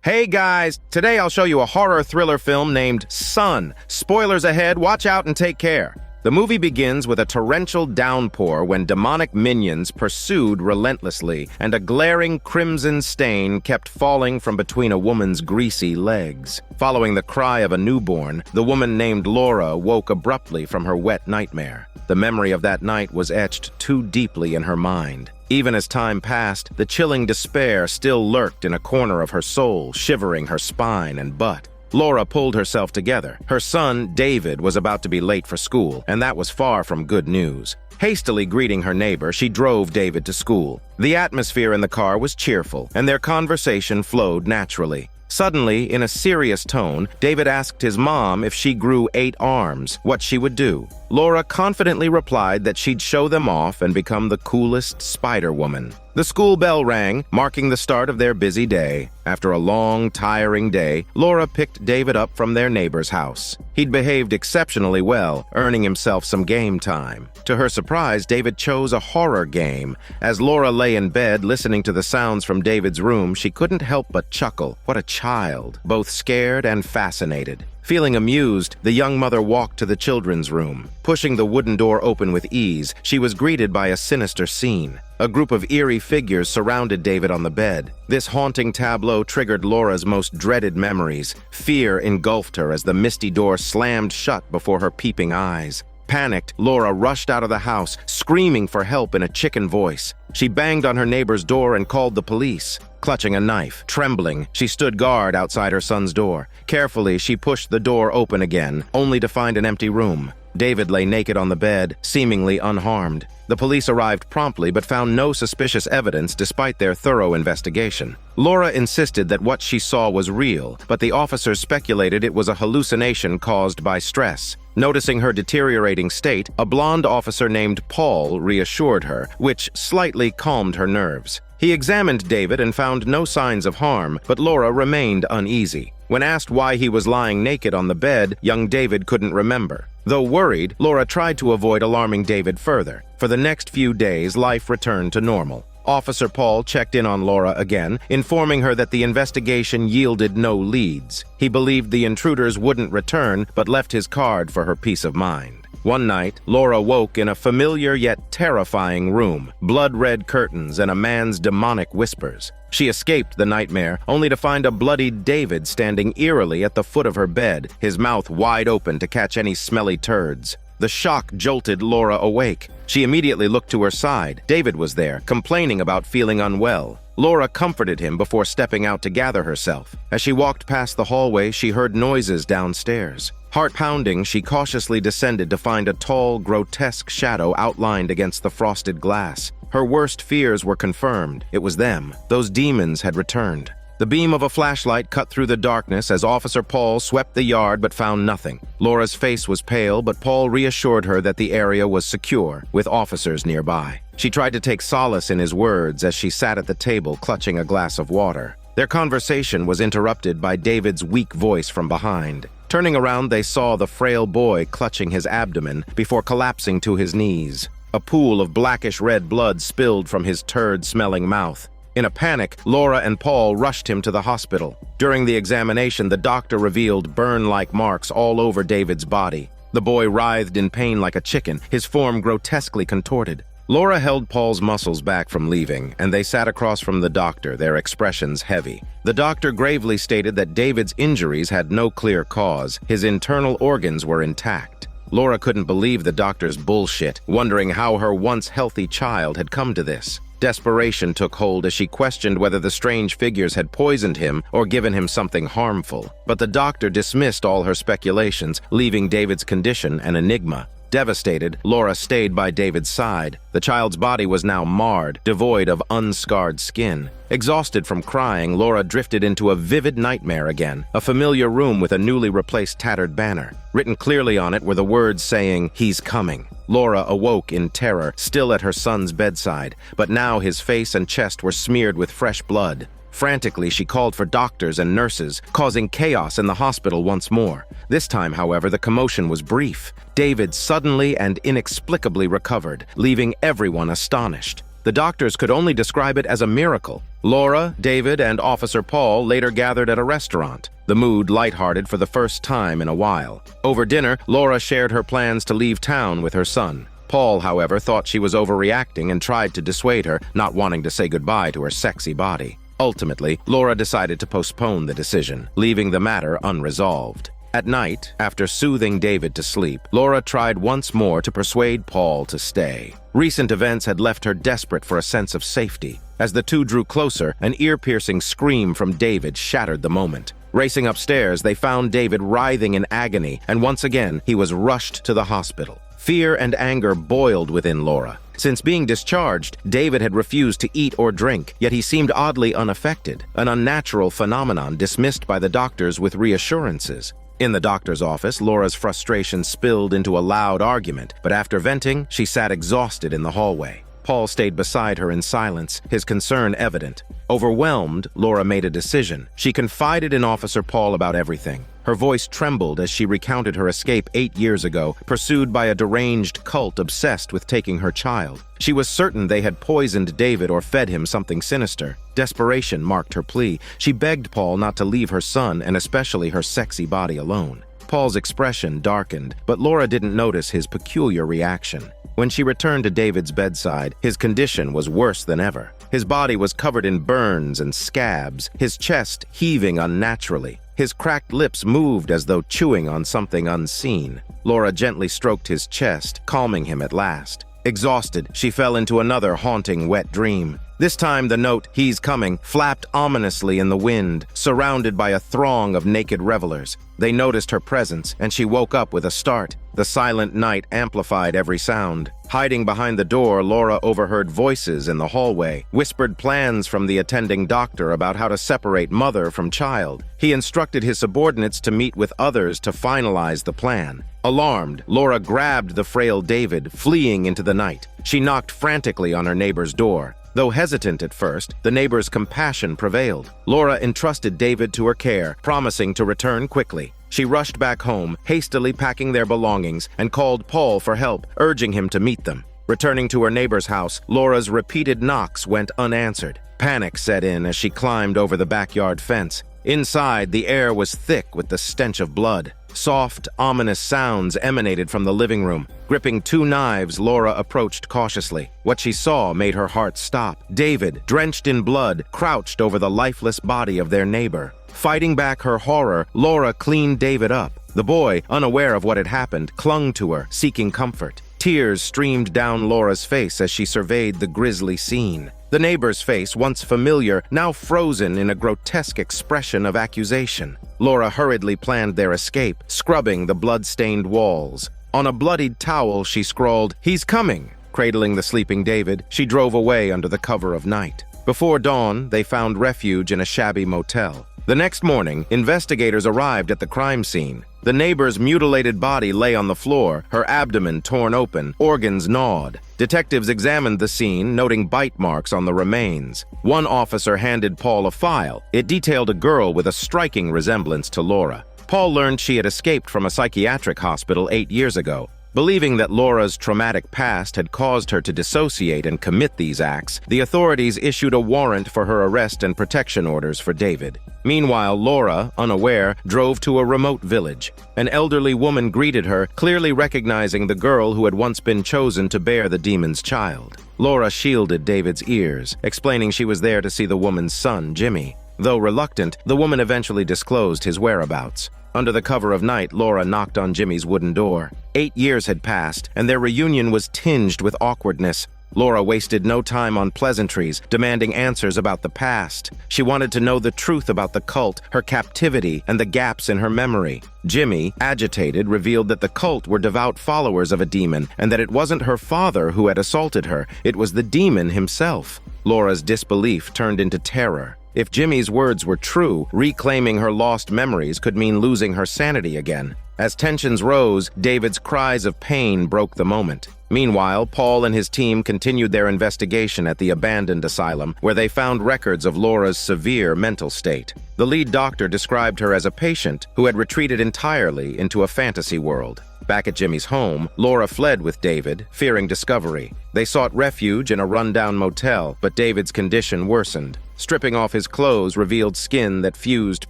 Hey guys, today I'll show you a horror thriller film named Sun. Spoilers ahead, watch out and take care. The movie begins with a torrential downpour when demonic minions pursued relentlessly, and a glaring crimson stain kept falling from between a woman's greasy legs. Following the cry of a newborn, the woman named Laura woke abruptly from her wet nightmare. The memory of that night was etched too deeply in her mind. Even as time passed, the chilling despair still lurked in a corner of her soul, shivering her spine and butt. Laura pulled herself together. Her son, David, was about to be late for school, and that was far from good news. Hastily greeting her neighbor, she drove David to school. The atmosphere in the car was cheerful, and their conversation flowed naturally. Suddenly, in a serious tone, David asked his mom if she grew 8 arms, what she would do. Laura confidently replied that she'd show them off and become the coolest Spider-Woman. The school bell rang, marking the start of their busy day. After a long, tiring day, Laura picked David up from their neighbor's house. He'd behaved exceptionally well, earning himself some game time. To her surprise, David chose a horror game. As Laura lay in bed listening to the sounds from David's room, she couldn't help but chuckle. What a child, both scared and fascinated. Feeling amused, the young mother walked to the children's room. Pushing the wooden door open with ease, she was greeted by a sinister scene. A group of eerie figures surrounded David on the bed. This haunting tableau triggered Laura's most dreaded memories. Fear engulfed her as the misty door slammed shut before her peeping eyes. Panicked, Laura rushed out of the house, screaming for help in a chicken voice. She banged on her neighbor's door and called the police. Clutching a knife, trembling, she stood guard outside her son's door. Carefully, she pushed the door open again, only to find an empty room. David lay naked on the bed, seemingly unharmed. The police arrived promptly but found no suspicious evidence despite their thorough investigation. Laura insisted that what she saw was real, but the officers speculated it was a hallucination caused by stress. Noticing her deteriorating state, a blonde officer named Paul reassured her, which slightly calmed her nerves. He examined David and found no signs of harm, but Laura remained uneasy. When asked why he was lying naked on the bed, young David couldn't remember. Though worried, Laura tried to avoid alarming David further. For the next few days, life returned to normal. Officer Paul checked in on Laura again, informing her that the investigation yielded no leads. He believed the intruders wouldn't return, but left his card for her peace of mind. One night, Laura woke in a familiar yet terrifying room, blood-red curtains and a man's demonic whispers. She escaped the nightmare, only to find a bloodied David standing eerily at the foot of her bed, his mouth wide open to catch any smelly turds. The shock jolted Laura awake. She immediately looked to her side. David was there, complaining about feeling unwell. Laura comforted him before stepping out to gather herself. As she walked past the hallway, she heard noises downstairs. Heart pounding, she cautiously descended to find a tall, grotesque shadow outlined against the frosted glass. Her worst fears were confirmed. It was them. Those demons had returned. The beam of a flashlight cut through the darkness as Officer Paul swept the yard but found nothing. Laura's face was pale, but Paul reassured her that the area was secure, with officers nearby. She tried to take solace in his words as she sat at the table clutching a glass of water. Their conversation was interrupted by David's weak voice from behind. Turning around, they saw the frail boy clutching his abdomen before collapsing to his knees. A pool of blackish-red blood spilled from his turd-smelling mouth. In a panic, Laura and Paul rushed him to the hospital. During the examination, the doctor revealed burn-like marks all over David's body. The boy writhed in pain like a chicken, his form grotesquely contorted. Laura held Paul's muscles back from leaving, and they sat across from the doctor, their expressions heavy. The doctor gravely stated that David's injuries had no clear cause. His internal organs were intact. Laura couldn't believe the doctor's bullshit, wondering how her once healthy child had come to this. Desperation took hold as she questioned whether the strange figures had poisoned him or given him something harmful. But the doctor dismissed all her speculations, leaving David's condition an enigma. Devastated, Laura stayed by David's side. The child's body was now marred, devoid of unscarred skin. Exhausted from crying, Laura drifted into a vivid nightmare again, a familiar room with a newly replaced tattered banner. Written clearly on it were the words saying, "He's coming." Laura awoke in terror, still at her son's bedside, but now his face and chest were smeared with fresh blood. Frantically, she called for doctors and nurses, causing chaos in the hospital once more. This time, however, the commotion was brief. David suddenly and inexplicably recovered, leaving everyone astonished. The doctors could only describe it as a miracle. Laura, David, and Officer Paul later gathered at a restaurant, the mood lighthearted for the first time in a while. Over dinner, Laura shared her plans to leave town with her son. Paul, however, thought she was overreacting and tried to dissuade her, not wanting to say goodbye to her sexy body. Ultimately, Laura decided to postpone the decision, leaving the matter unresolved. At night, after soothing David to sleep, Laura tried once more to persuade Paul to stay. Recent events had left her desperate for a sense of safety. As the two drew closer, an ear-piercing scream from David shattered the moment. Racing upstairs, they found David writhing in agony, and once again, he was rushed to the hospital. Fear and anger boiled within Laura. Since being discharged, David had refused to eat or drink, yet he seemed oddly unaffected, an unnatural phenomenon dismissed by the doctors with reassurances. In the doctor's office, Laura's frustration spilled into a loud argument, but after venting, she sat exhausted in the hallway. Paul stayed beside her in silence, his concern evident. Overwhelmed, Laura made a decision. She confided in Officer Paul about everything. Her voice trembled as she recounted her escape 8 years ago, pursued by a deranged cult obsessed with taking her child. She was certain they had poisoned David or fed him something sinister. Desperation marked her plea. She begged Paul not to leave her son and especially her sexy body alone. Paul's expression darkened, but Laura didn't notice his peculiar reaction. When she returned to David's bedside, his condition was worse than ever. His body was covered in burns and scabs, his chest heaving unnaturally. His cracked lips moved as though chewing on something unseen. Laura gently stroked his chest, calming him at last. Exhausted, she fell into another haunting wet dream. This time the note, "He's coming," flapped ominously in the wind, surrounded by a throng of naked revelers. They noticed her presence, and she woke up with a start. The silent night amplified every sound. Hiding behind the door, Laura overheard voices in the hallway, whispered plans from the attending doctor about how to separate mother from child. He instructed his subordinates to meet with others to finalize the plan. Alarmed, Laura grabbed the frail David, fleeing into the night. She knocked frantically on her neighbor's door. Though hesitant at first, the neighbor's compassion prevailed. Laura entrusted David to her care, promising to return quickly. She rushed back home, hastily packing their belongings, and called Paul for help, urging him to meet them. Returning to her neighbor's house, Laura's repeated knocks went unanswered. Panic set in as she climbed over the backyard fence. Inside, the air was thick with the stench of blood. Soft, ominous sounds emanated from the living room. Gripping 2 knives, Laura approached cautiously. What she saw made her heart stop. David, drenched in blood, crouched over the lifeless body of their neighbor. Fighting back her horror, Laura cleaned David up. The boy, unaware of what had happened, clung to her, seeking comfort. Tears streamed down Laura's face as she surveyed the grisly scene. The neighbor's face, once familiar, now frozen in a grotesque expression of accusation. Laura hurriedly planned their escape, scrubbing the blood-stained walls. On a bloodied towel, she scrawled, "He's coming." Cradling the sleeping David, she drove away under the cover of night. Before dawn, they found refuge in a shabby motel. The next morning, investigators arrived at the crime scene. The neighbor's mutilated body lay on the floor, her abdomen torn open, organs gnawed. Detectives examined the scene, noting bite marks on the remains. One officer handed Paul a file. It detailed a girl with a striking resemblance to Laura. Paul learned she had escaped from a psychiatric hospital 8 years ago. Believing that Laura's traumatic past had caused her to dissociate and commit these acts, the authorities issued a warrant for her arrest and protection orders for David. Meanwhile, Laura, unaware, drove to a remote village. An elderly woman greeted her, clearly recognizing the girl who had once been chosen to bear the demon's child. Laura shielded David's ears, explaining she was there to see the woman's son, Jimmy. Though reluctant, the woman eventually disclosed his whereabouts. Under the cover of night, Laura knocked on Jimmy's wooden door. 8 years had passed, and their reunion was tinged with awkwardness. Laura wasted no time on pleasantries, demanding answers about the past. She wanted to know the truth about the cult, her captivity, and the gaps in her memory. Jimmy, agitated, revealed that the cult were devout followers of a demon, and that it wasn't her father who had assaulted her, it was the demon himself. Laura's disbelief turned into terror. If Jimmy's words were true, reclaiming her lost memories could mean losing her sanity again. As tensions rose, David's cries of pain broke the moment. Meanwhile, Paul and his team continued their investigation at the abandoned asylum, where they found records of Laura's severe mental state. The lead doctor described her as a patient who had retreated entirely into a fantasy world. Back at Jimmy's home, Laura fled with David, fearing discovery. They sought refuge in a rundown motel, but David's condition worsened. Stripping off his clothes revealed skin that fused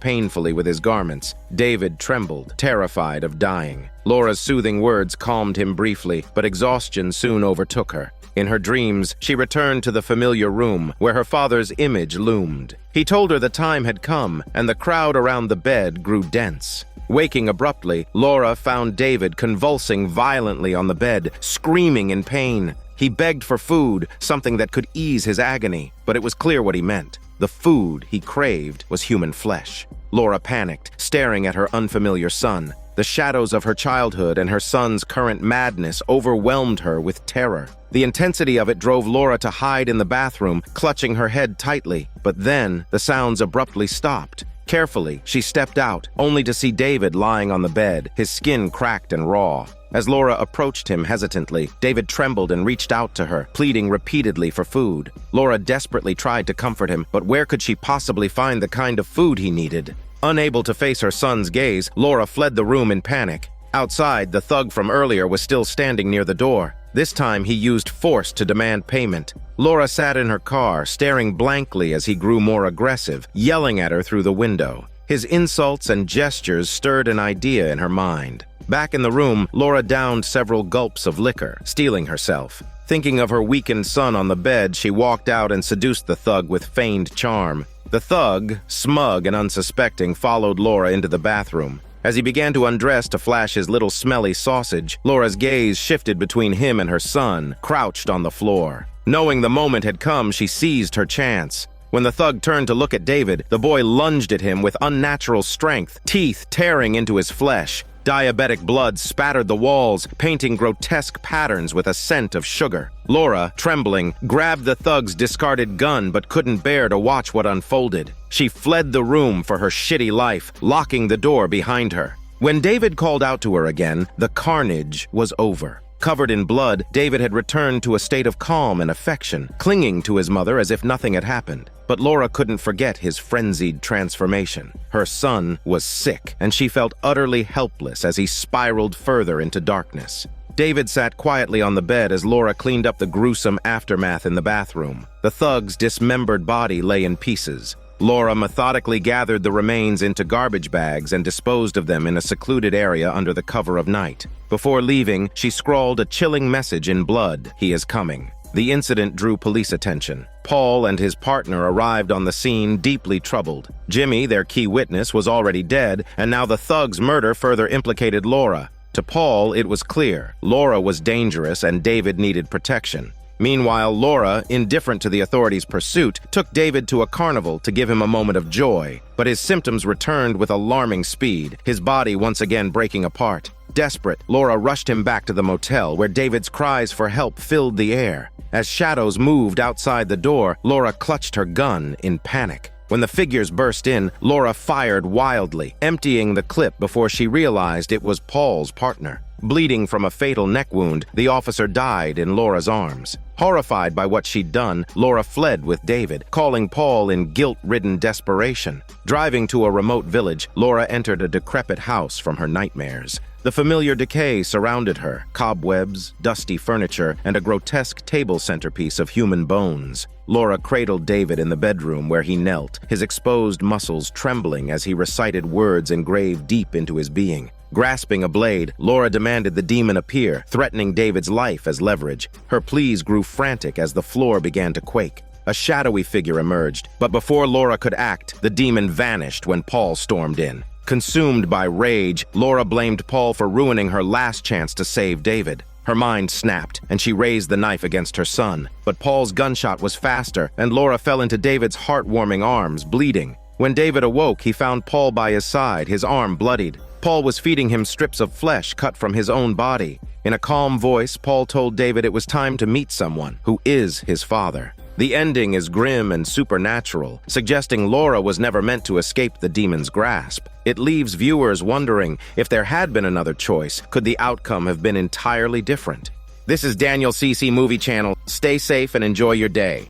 painfully with his garments. David trembled, terrified of dying. Laura's soothing words calmed him briefly, but exhaustion soon overtook her. In her dreams, she returned to the familiar room where her father's image loomed. He told her the time had come, and the crowd around the bed grew dense. Waking abruptly, Laura found David convulsing violently on the bed, screaming in pain. He begged for food, something that could ease his agony, but it was clear what he meant. The food he craved was human flesh. Laura panicked, staring at her unfamiliar son. The shadows of her childhood and her son's current madness overwhelmed her with terror. The intensity of it drove Laura to hide in the bathroom, clutching her head tightly. But then, the sounds abruptly stopped. Carefully, she stepped out, only to see David lying on the bed, his skin cracked and raw. As Laura approached him hesitantly, David trembled and reached out to her, pleading repeatedly for food. Laura desperately tried to comfort him, but where could she possibly find the kind of food he needed? Unable to face her son's gaze, Laura fled the room in panic. Outside, the thug from earlier was still standing near the door. This time, he used force to demand payment. Laura sat in her car, staring blankly as he grew more aggressive, yelling at her through the window. His insults and gestures stirred an idea in her mind. Back in the room, Laura downed several gulps of liquor, steeling herself. Thinking of her weakened son on the bed, she walked out and seduced the thug with feigned charm. The thug, smug and unsuspecting, followed Laura into the bathroom. As he began to undress to flash his little smelly sausage, Laura's gaze shifted between him and her son, crouched on the floor. Knowing the moment had come, she seized her chance. When the thug turned to look at David, the boy lunged at him with unnatural strength, teeth tearing into his flesh. Diabetic blood spattered the walls, painting grotesque patterns with a scent of sugar. Laura, trembling, grabbed the thug's discarded gun but couldn't bear to watch what unfolded. She fled the room for her shitty life, locking the door behind her. When David called out to her again, the carnage was over. Covered in blood, David had returned to a state of calm and affection, clinging to his mother as if nothing had happened. But Laura couldn't forget his frenzied transformation. Her son was sick, and she felt utterly helpless as he spiraled further into darkness. David sat quietly on the bed as Laura cleaned up the gruesome aftermath in the bathroom. The thug's dismembered body lay in pieces. Laura methodically gathered the remains into garbage bags and disposed of them in a secluded area under the cover of night. Before leaving, she scrawled a chilling message in blood: "He is coming." The incident drew police attention. Paul and his partner arrived on the scene deeply troubled. Jimmy, their key witness, was already dead, and now the thug's murder further implicated Laura. To Paul, it was clear. Laura was dangerous and David needed protection. Meanwhile, Laura, indifferent to the authorities' pursuit, took David to a carnival to give him a moment of joy. But his symptoms returned with alarming speed, his body once again breaking apart. Desperate, Laura rushed him back to the motel, where David's cries for help filled the air. As shadows moved outside the door, Laura clutched her gun in panic. When the figures burst in, Laura fired wildly, emptying the clip before she realized it was Paul's partner. Bleeding from a fatal neck wound, the officer died in Laura's arms. Horrified by what she'd done, Laura fled with David, calling Paul in guilt-ridden desperation. Driving to a remote village, Laura entered a decrepit house from her nightmares. The familiar decay surrounded her: cobwebs, dusty furniture, and a grotesque table centerpiece of human bones. Laura cradled David in the bedroom where he knelt, his exposed muscles trembling as he recited words engraved deep into his being. Grasping a blade, Laura demanded the demon appear, threatening David's life as leverage. Her pleas grew frantic as the floor began to quake. A shadowy figure emerged, but before Laura could act, the demon vanished when Paul stormed in. Consumed by rage, Laura blamed Paul for ruining her last chance to save David. Her mind snapped, and she raised the knife against her son. But Paul's gunshot was faster, and Laura fell into David's heartwarming arms, bleeding. When David awoke, he found Paul by his side, his arm bloodied. Paul was feeding him strips of flesh cut from his own body. In a calm voice, Paul told David it was time to meet someone who is his father. The ending is grim and supernatural, suggesting Laura was never meant to escape the demon's grasp. It leaves viewers wondering, if there had been another choice, could the outcome have been entirely different? This is Daniel CC Movie Channel. Stay safe and enjoy your day.